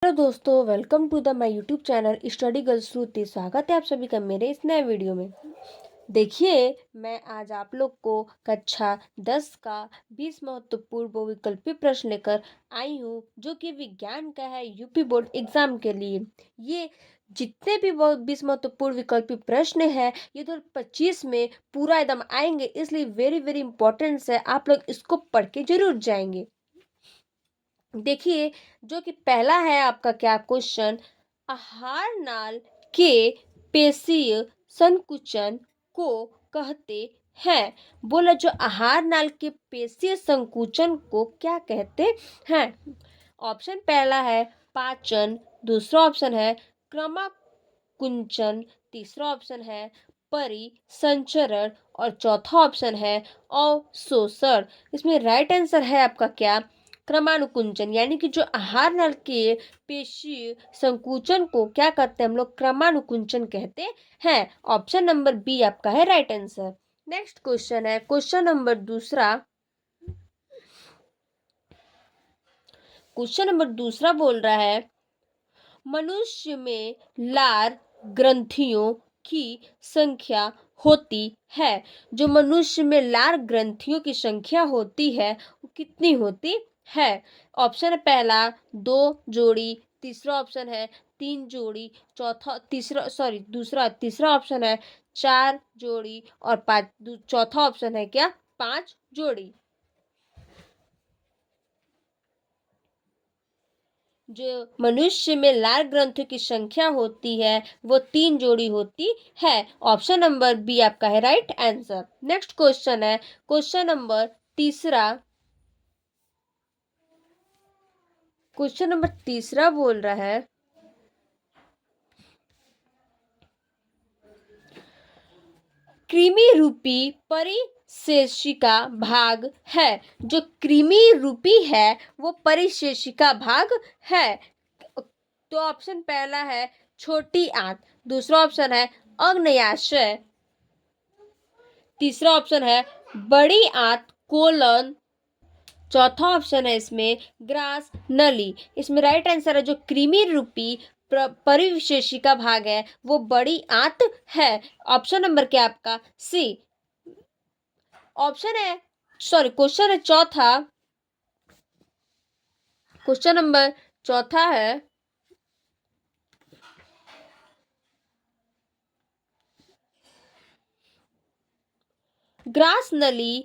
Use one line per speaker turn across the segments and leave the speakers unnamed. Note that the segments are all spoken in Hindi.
हेलो दोस्तों, welcome to the my YouTube channel study girl Shruti. स्वागत है आप सभी का मेरे इस नए वीडियो में। देखिए, मैं आज आप लोग को कक्षा 10 का 20 महत्वपूर्ण बहुविकल्पीय प्रश्न लेकर आई हूँ, जो कि विज्ञान का है यूपी बोर्ड एग्जाम के लिए। ये जितने भी 20 महत्वपूर्ण विकल्पीय प्रश्न है, ये 2025 में पूरा एकदम आएंगे, इसलिए वेरी वेरी इंपॉर्टेंट है। आप लोग इसको पढ़ के जरूर जाएंगे। देखिए, जो कि पहला है आपका क्या क्वेश्चन, आहार नाल के पेशीय संकुचन को कहते हैं। बोला, जो आहार नाल के पेशीय संकुचन को क्या कहते हैं। ऑप्शन पहला है पाचन, दूसरा ऑप्शन है क्रमाकुंचन, तीसरा ऑप्शन है परिसंचरण और चौथा ऑप्शन है अवशोषण। इसमें राइट आंसर है आपका क्या, क्रमानुकुंचन। यानी कि जो आहार नल के पेशीय संकुचन को क्या कहते हैं हम लोग, क्रमानुकुंचन कहते हैं। ऑप्शन नंबर बी आपका है राइट आंसर। नेक्स्ट क्वेश्चन है क्वेश्चन नंबर दूसरा। क्वेश्चन नंबर दूसरा बोल रहा है, मनुष्य में लार ग्रंथियों की संख्या होती है। जो मनुष्य में लार ग्रंथियों की संख्या होती है वो कितनी होती है। ऑप्शन पहला 2 जोड़ी, तीसरा ऑप्शन है 3 जोड़ी, तीसरा ऑप्शन है 4 जोड़ी और चौथा ऑप्शन है क्या, 5 जोड़ी। जो मनुष्य में लार ग्रंथियों की संख्या होती है वो 3 जोड़ी होती है। ऑप्शन नंबर बी आपका है राइट आंसर। नेक्स्ट क्वेश्चन है क्वेश्चन नंबर तीसरा। क्वेश्चन नंबर तीसरा बोल रहा है, कृमि रूपी परिशेषिका भाग है। जो कृमि रूपी है वो परिशेषिका भाग है। तो ऑप्शन पहला है छोटी आंत, दूसरा ऑप्शन है अग्न्याशय, तीसरा ऑप्शन है बड़ी आंत कोलन, चौथा ऑप्शन है इसमें ग्रास नली। इसमें राइट आंसर है जो कृमि रूपी परिविशेषिका भाग है वो बड़ी आंत है। ऑप्शन नंबर क्या आपका सी। ऑप्शन है क्वेश्चन है चौथा। क्वेश्चन नंबर चौथा है, ग्रास नली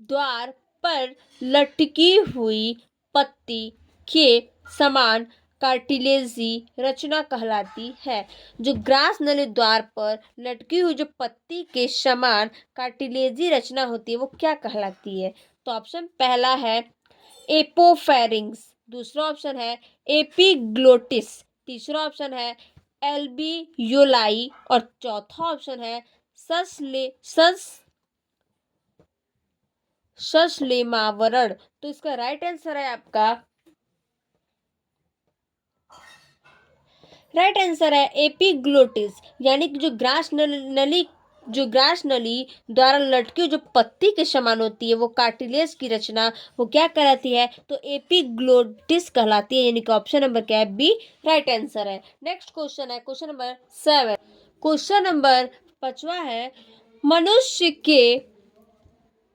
द्वार पर लटकी हुई पत्ती के समान कार्टिलेजी रचना कहलाती है। जो ग्रास नली द्वार पर लटकी हुई जो पत्ती के समान कार्टिलेजी रचना होती है वो क्या कहलाती है। तो ऑप्शन पहला है एपोफेरिंग्स, दूसरा ऑप्शन है एपिग्लोटिस, तीसरा ऑप्शन है एल्बियोलाई और चौथा ऑप्शन है ससलेमावरण। तो इसका राइट आंसर है आपका, राइट आंसर है एपिग्लोटिस। यानी कि जो ग्रास नली द्वारा लटकी जो पत्ती के समान होती है वो कार्टिलेज की रचना वो क्या कहलाती है, तो एपिग्लोटिस कहलाती है। यानी कि ऑप्शन नंबर क्या है, बी राइट आंसर है। नेक्स्ट क्वेश्चन है क्वेश्चन नंबर 7। क्वेश्चन नंबर 5वां है, मनुष्य के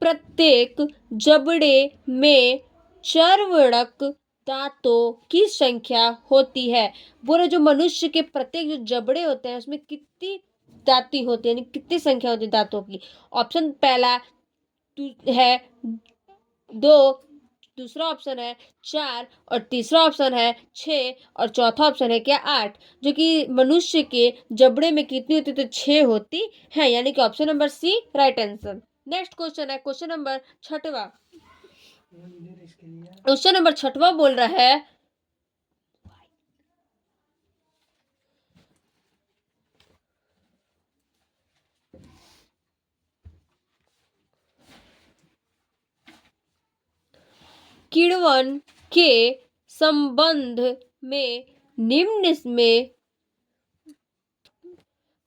प्रत्येक जबड़े में चर्वणक दांतों की संख्या होती है। बोले, जो मनुष्य के प्रत्येक जो जबड़े होते हैं उसमें कितनी दांती होती है, यानी कितनी संख्या होती है दांतों की। ऑप्शन पहला है 2, दूसरा ऑप्शन है 4 और तीसरा ऑप्शन है 6 और चौथा ऑप्शन है क्या, 8। जो कि मनुष्य के जबड़े में कितनी होती, तो 6 होती है। यानी कि option number C right answer. Next question है क्वेश्चन नंबर 6वां। क्वेश्चन नंबर 6वां बोल रहा है, किण्वन के संबंध में निम्न में।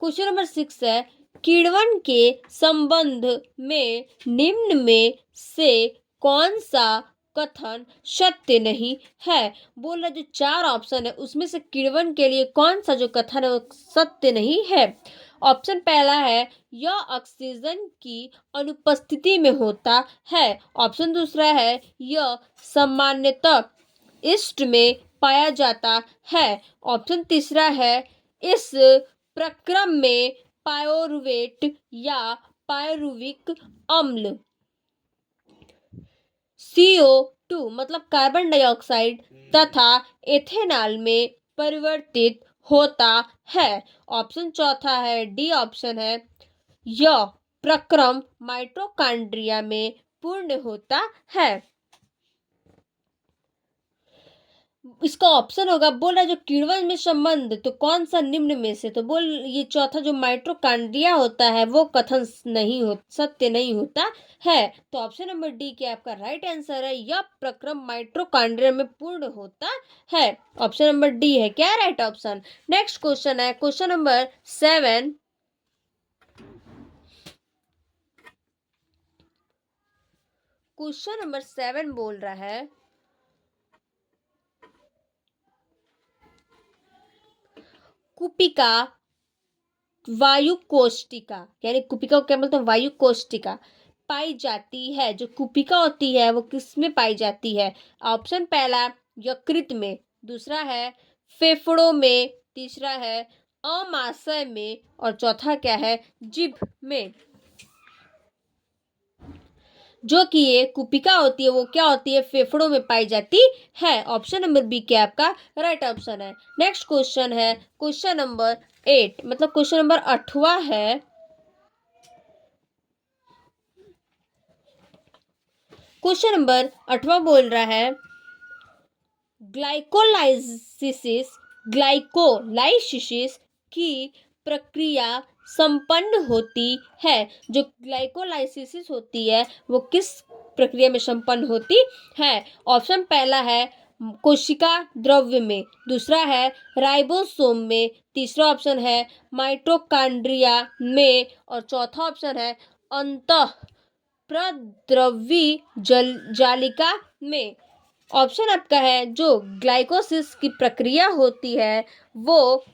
क्वेश्चन नंबर 6 है, किण्वन के संबंध में निम्न में से कौन सा कथन सत्य नहीं है। बोल रहा जो 4 ऑप्शन है उसमें से किण्वन के लिए कौन सा जो कथन है वो सत्य नहीं है। ऑप्शन पहला है यह ऑक्सीजन की अनुपस्थिति में होता है। ऑप्शन दूसरा है यह सामान्यतः ईस्ट में पाया जाता है। ऑप्शन तीसरा है इस प्रक्रम में पायोरुवेट या पायरुविक अम्ल CO2 मतलब कार्बन डाइऑक्साइड तथा एथेनॉल में परिवर्तित होता है। ऑप्शन चौथा है डी ऑप्शन है यह प्रक्रम माइटोकॉन्ड्रिया में पूर्ण होता है। इसका ऑप्शन होगा बोल रहा है जो किण्वन में संबंध तो कौन सा निम्न में से, तो बोल ये चौथा जो माइटोकॉन्ड्रिया होता है वो कथन नहीं हो सत्य नहीं होता है। तो ऑप्शन नंबर डी के आपका राइट आंसर है यह प्रक्रम माइटोकॉन्ड्रिया में पूर्ण होता है। ऑप्शन नंबर डी है क्या राइट ऑप्शन। नेक्स्ट क्वेश्चन है क्वेश्चन नंबर 7। क्वेश्चन नंबर 7 बोल रहा है कुपिका वायु कोष्टिका, यानी कुपिका को क्या बोलते हैं वायु कोष्टिका पाई जाती है। जो कुपिका होती है वो किस में पाई जाती है। ऑप्शन पहला यकृत में, दूसरा है फेफड़ों में, तीसरा है अमाशय में और चौथा क्या है जिभ में। जो कि ये कुपिका होती है वो क्या होती है फेफड़ों में पाई जाती है। ऑप्शन नंबर बी क्या आपका राइट ऑप्शन है। नेक्स्ट क्वेश्चन है क्वेश्चन नंबर 8 मतलब क्वेश्चन नंबर 8वां है। क्वेश्चन नंबर 8वां बोल रहा है ग्लाइकोलाइसिस की प्रक्रिया संपन्न होती है। जो ग्लाइकोलाइसिस होती है वो किस प्रक्रिया में संपन्न होती है। ऑप्शन पहला है कोशिका द्रव्य में, दूसरा है राइबोसोम में, तीसरा ऑप्शन है माइटोकॉन्ड्रिया में और चौथा ऑप्शन है अंतः प्रद्रवी जालिका में। ऑप्शन आपका है जो ग्लाइकोसिस की प्रक्रिया होती है वो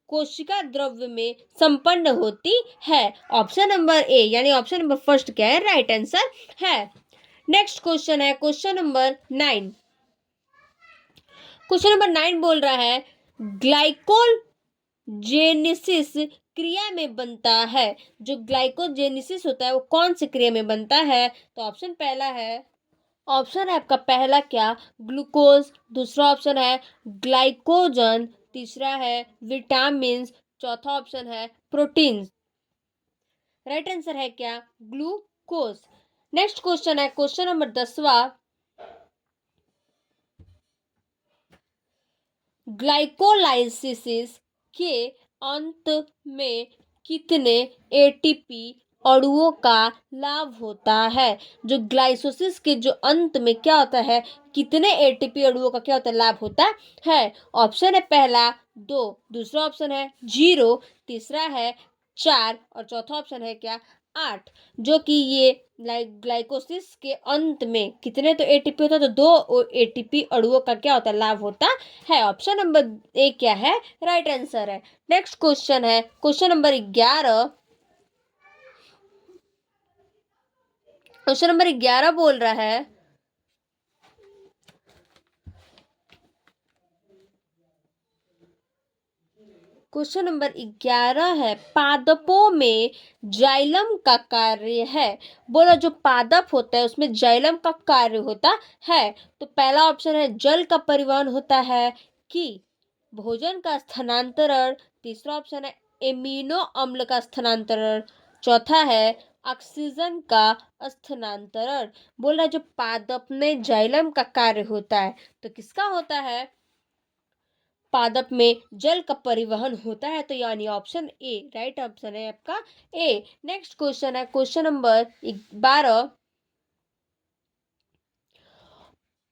कोशिका द्रव्य में संपन्न होती है। ऑप्शन नंबर ए यानी ऑप्शन नंबर फर्स्ट क्या है राइट आंसर है। नेक्स्ट क्वेश्चन है क्वेश्चन नंबर 9। क्वेश्चन नंबर 9 बोल रहा है ग्लाइकोजेनेसिस क्रिया में बनता है। जो ग्लाइकोजेनेसिस होता है वो कौन सी क्रिया में बनता है। तो ऑप्शन पहला है ऑप्शन है आपका पहला क्या ग्लूकोज, दूसरा ऑप्शन है ग्लाइकोजन, तीसरा है विटामिन, चौथा ऑप्शन है प्रोटीन। राइट आंसर है क्या ग्लूकोज। नेक्स्ट क्वेश्चन है क्वेश्चन नंबर 10वां ग्लाइकोलाइसिस के अंत में कितने एटीपी अणुओं का लाभ होता है। जो ग्लाइकोलाइसिस के जो अंत में क्या होता है कितने एटीपी अणुओं का क्या होता है लाभ होता है। ऑप्शन है पहला 2, दूसरा ऑप्शन है 0, तीसरा है 4 और चौथा ऑप्शन है क्या 8। जो कि ये ग्लाइकोसिस के अंत में कितने तो एटीपी होता है तो 2 एटीपी अणुओं का क्या होता है लाभ होता है। ऑप्शन नंबर ए क्या है राइट आंसर है। नेक्स्ट क्वेश्चन है क्वेश्चन नंबर 11। क्वेश्चन नंबर 11 बोल रहा है क्वेश्चन नंबर 11 है पादपों में जाइलम का कार्य है। बोला जो पादप होता है उसमें जाइलम का कार्य होता है। तो पहला ऑप्शन है जल का परिवहन होता है कि भोजन का स्थानांतरण, तीसरा ऑप्शन है एमिनो अम्ल का स्थानांतरण, चौथा है ऑक्सीजन का स्थानांतरण। बोल रहा है जो पादप में जाइलम का कार्य होता है तो किसका होता है पादप में जल का परिवहन होता है। तो यानी ऑप्शन ए राइट ऑप्शन है आपका ए। नेक्स्ट क्वेश्चन है क्वेश्चन नंबर 12।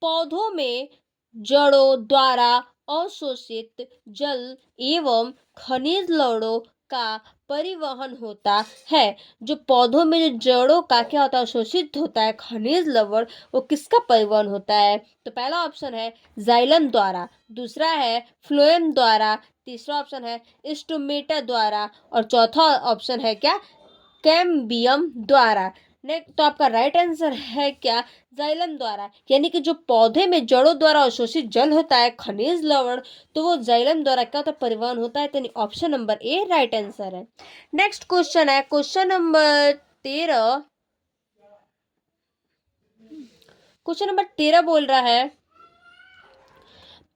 पौधों में जड़ों द्वारा अवशोषित जल एवं खनिज लवणों का परिवहन होता है। जो पौधों में जो जड़ों का क्या होता है, शोषित होता है खनिज लवण, वो किसका परिवहन होता है? तो पहला ऑप्शन है जाइलम द्वारा, दूसरा है फ्लोएम द्वारा, तीसरा ऑप्शन है स्टोमेटा द्वारा और चौथा ऑप्शन है क्या, कैम्बियम द्वारा। नेक्स्ट तो आपका राइट आंसर है क्या, जाइलम द्वारा, यानी कि जो पौधे में जड़ों द्वारा अवशोषित जल होता है खनिज लवण, तो वो जाइलम द्वारा क्या होता है, परिवहन होता है। तो option number A right answer है। नेक्स्ट क्वेश्चन है क्वेश्चन नंबर 13। क्वेश्चन नंबर 13 बोल रहा है,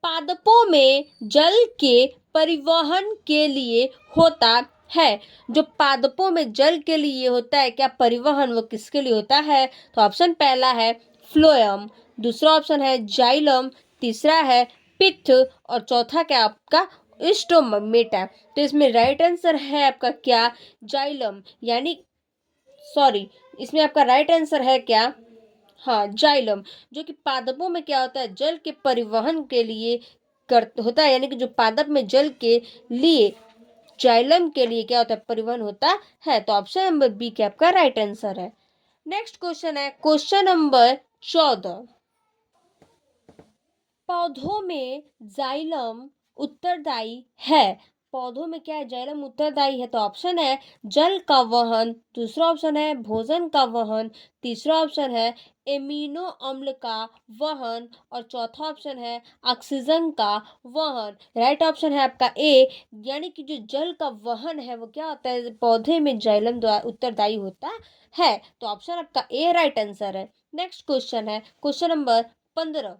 पादपों में जल के परिवहन के लिए होता है। जो पादपों में जल के लिए होता है क्या परिवहन, वो किसके लिए होता है? तो ऑप्शन पहला है फ्लोएम, दूसरा ऑप्शन है जाइलम, तीसरा है पित्त और चौथा क्या आपका स्टोमेटा। तो इसमें राइट आंसर है आपका क्या, जाइलम, यानी सॉरी, इसमें आपका राइट आंसर है क्या, हाँ जाइलम, जो कि पादपों में क्या होता है, जल के परिवहन के लिए कर होता है, यानी कि जो पादप में जल के लिए जाइलम के लिए क्या होता है, परिवहन होता है। तो ऑप्शन नंबर बी क्या आपका राइट आंसर है। नेक्स्ट क्वेश्चन है क्वेश्चन नंबर 14। पौधों में जाइलम उत्तरदायी है। पौधों में क्या है, जाइलम उत्तरदायी है। तो ऑप्शन है जल का वहन, दूसरा ऑप्शन है भोजन का वहन, तीसरा ऑप्शन है एमिनो अम्ल का वहन और चौथा ऑप्शन है ऑक्सीजन का वहन। राइट ऑप्शन है आपका ए, यानी कि जो जल का वहन है वो क्या होता है, पौधे में जाइलम द्वारा उत्तरदायी होता है। तो ऑप्शन आपका ए राइट आंसर है। नेक्स्ट क्वेश्चन है क्वेश्चन नंबर 15।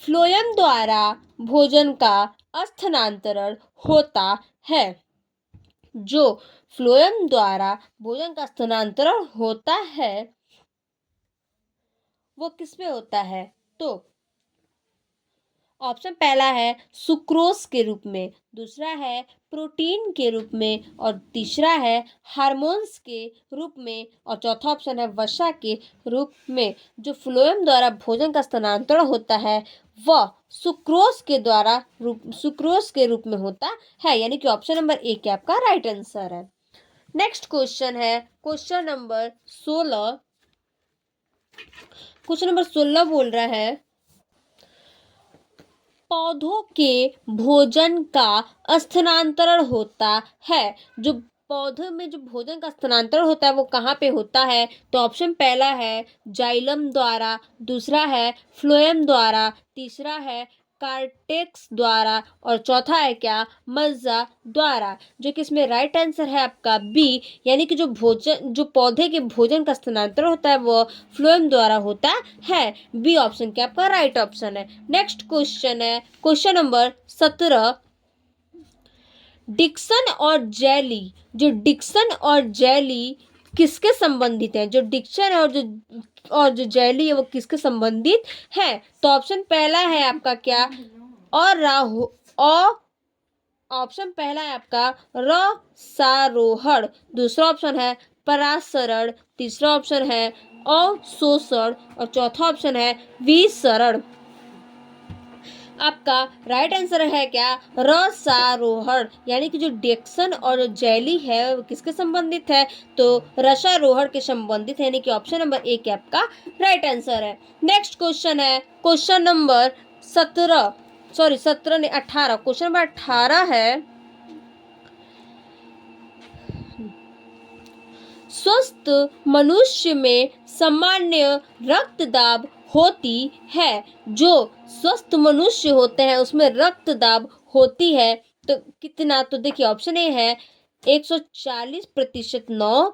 फ्लोएम द्वारा भोजन का स्थानांतरण होता है। जो फ्लोएम द्वारा भोजन का स्थानांतरण होता है वो किसमें होता है? तो ऑप्शन पहला है सुक्रोज के रूप में, दूसरा है प्रोटीन के रूप में और तीसरा है हार्मोन्स के रूप में और चौथा ऑप्शन है वसा के रूप में। जो फ्लोएम द्वारा भोजन का स्थानांतरण होता है वह सुक्रोज के रूप में होता है, यानी कि ऑप्शन नंबर ए क्या आपका राइट आंसर है। नेक्स्ट क्वेश्चन है क्वेश्चन नंबर 16। क्वेश्चन नंबर 16 बोल रहा है, पौधों के भोजन का स्थानांतरण होता है। जो पौधों में जो भोजन का स्थानांतरण होता है वो कहाँ पे होता है? तो ऑप्शन पहला है जाइलम द्वारा, दूसरा है फ्लोएम द्वारा, तीसरा है कार्टेक्स द्वारा और चौथा है क्या, मज्जा द्वारा। जो कि इसमें राइट आंसर है आपका बी, यानी कि जो पौधे के भोजन का स्थानांतरण होता है वो फ्लोएम द्वारा होता है। बी ऑप्शन क्या आपका राइट ऑप्शन है। नेक्स्ट क्वेश्चन है क्वेश्चन नंबर 17। डिक्सन और जेली, जो डिक्सन और जेली किसके संबंधित है? जो डिक्सन और जो जेली है वो किसके संबंधित है? तो ऑप्शन पहला है आपका क्या, और राहु और ऑप्शन पहला है आपका रसारोहण, दूसरा ऑप्शन है परासरण, तीसरा ऑप्शन है अवशोषण और चौथा ऑप्शन है विसरण। आपका राइट आंसर है क्या, रसारोहण, यानी कि जो डेक्सन और जेली है वो किसके संबंधित है? तो रसारोहण के संबंधित है, यानी कि ऑप्शन नंबर ए क्या आपका राइट आंसर है। नेक्स्ट क्वेश्चन है क्वेश्चन नंबर 18। क्वेश्चन नंबर 18 है, स्वस्थ मनुष्य में सामान्य रक्तदाब होती है। जो स्वस्थ मनुष्य होते हैं उसमें रक्तदाब होती है तो कितना? तो देखिए ऑप्शन ए है 140% 9,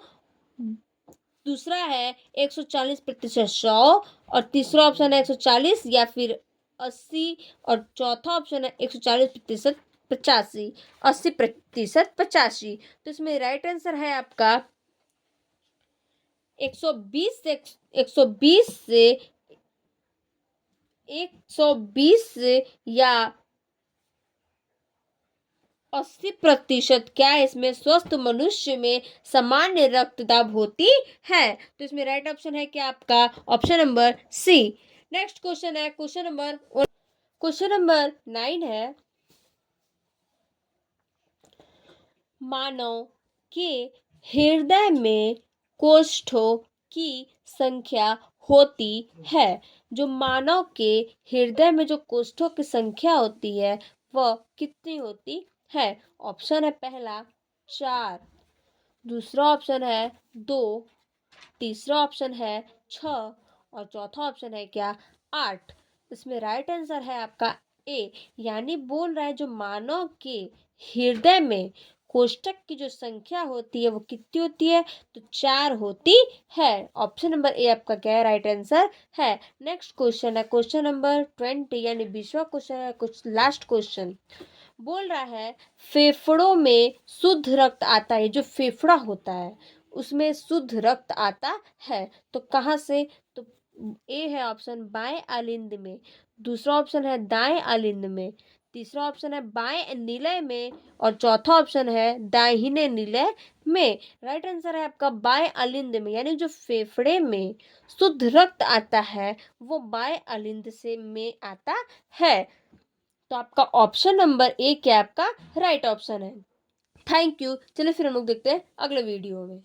दूसरा है 140% 100 और तीसरा ऑप्शन है 140 या फिर 80 और चौथा ऑप्शन है 140% 85, 80% 85। तो इसमें राइट आंसर है आपका 120 से 120 या 80% क्या है, इसमें स्वस्थ मनुष्य में सामान्य रक्तदाब होती है। तो इसमें राइट ऑप्शन है क्या आपका option number C. Next question है क्वेश्चन नंबर 9 है, मानव कि हृदय में कोष्ठों की संख्या होती है। जो मानव के हृदय में जो कोष्ठों की संख्या होती है वह कितनी होती है? ऑप्शन है पहला 4, दूसरा ऑप्शन है 2, तीसरा ऑप्शन है 6 और चौथा ऑप्शन है क्या? 8। इसमें राइट आंसर है आपका ए, यानी बोल रहा है जो मानव के हृदय में कोष्ठक की जो संख्या होती है वो कितनी होती है? तो 4 होती है। ऑप्शन नंबर ए आपका क्या है? राइट आंसर है। नेक्स्ट क्वेश्चन है क्वेश्चन नंबर 20, यानी 20वां क्वेश्चन है, कुछ लास्ट क्वेश्चन बोल रहा है फेफड़ों में शुद्ध रक्त आता है। जो फेफड़ा होता है उसमें शुद्ध रक्त आता है, तो कहाँ से? तो ए है ऑप्शन बाएं आलिंद में, दूसरा ऑप्शन है दाएं आलिंद में, तीसरा ऑप्शन है बाएं निलय में और चौथा ऑप्शन है दाहिने निलय में। राइट आंसर है आपका बाएं आलिंद में, यानी जो फेफड़े में शुद्ध रक्त आता है वो बाएं आलिंद से में आता है। तो आपका ऑप्शन नंबर ए क्या आपका राइट ऑप्शन है। Thank you. चलिए फिर हम लोग देखते हैं अगले वीडियो में।